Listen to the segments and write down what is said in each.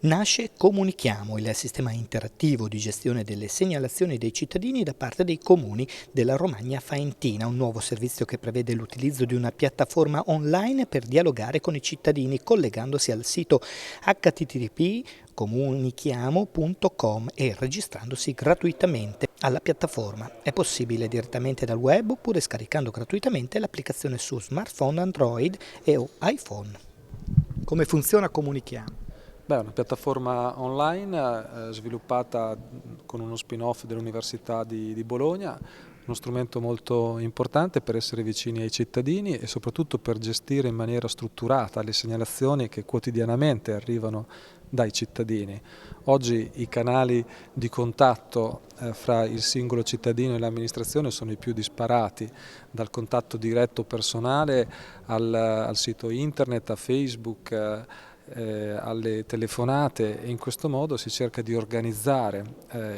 Nasce Comunichiamo, il sistema interattivo di gestione delle segnalazioni dei cittadini da parte dei comuni della Romagna Faentina, un nuovo servizio che prevede l'utilizzo di una piattaforma online per dialogare con i cittadini collegandosi al sito http://comunichiamo.com e registrandosi gratuitamente alla piattaforma. È possibile direttamente dal web oppure scaricando gratuitamente l'applicazione su smartphone Android e o iPhone. Come funziona Comunichiamo? È una piattaforma online sviluppata con uno spin-off dell'Università di Bologna, uno strumento molto importante per essere vicini ai cittadini e soprattutto per gestire in maniera strutturata le segnalazioni che quotidianamente arrivano dai cittadini. Oggi i canali di contatto fra il singolo cittadino e l'amministrazione sono i più disparati, dal contatto diretto personale al sito internet, a Facebook, alle telefonate, e in questo modo si cerca di organizzare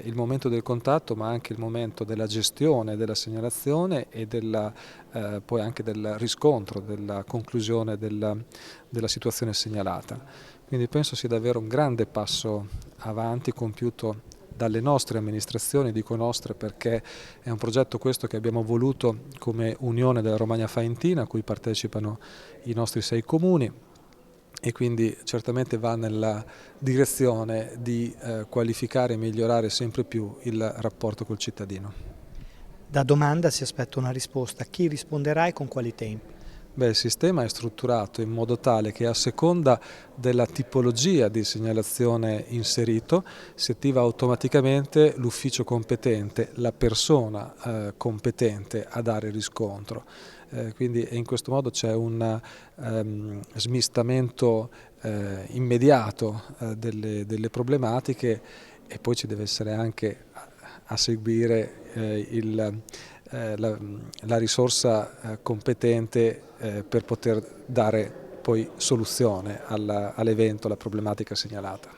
il momento del contatto ma anche il momento della gestione della segnalazione e poi anche del riscontro, della conclusione della situazione segnalata. Quindi penso sia davvero un grande passo avanti compiuto dalle nostre amministrazioni, dico nostre perché è un progetto questo che abbiamo voluto come Unione della Romagna Faentina, a cui partecipano i nostri 6 comuni, e quindi certamente va nella direzione di qualificare e migliorare sempre più il rapporto col cittadino. Da domanda si aspetta una risposta. Chi risponderà e con quali tempi? Il sistema è strutturato in modo tale che a seconda della tipologia di segnalazione inserito si attiva automaticamente l'ufficio competente, la persona competente a dare riscontro. Quindi in questo modo c'è un smistamento immediato delle problematiche, e poi ci deve essere anche a seguire la risorsa competente per poter dare poi soluzione all'evento, alla problematica segnalata.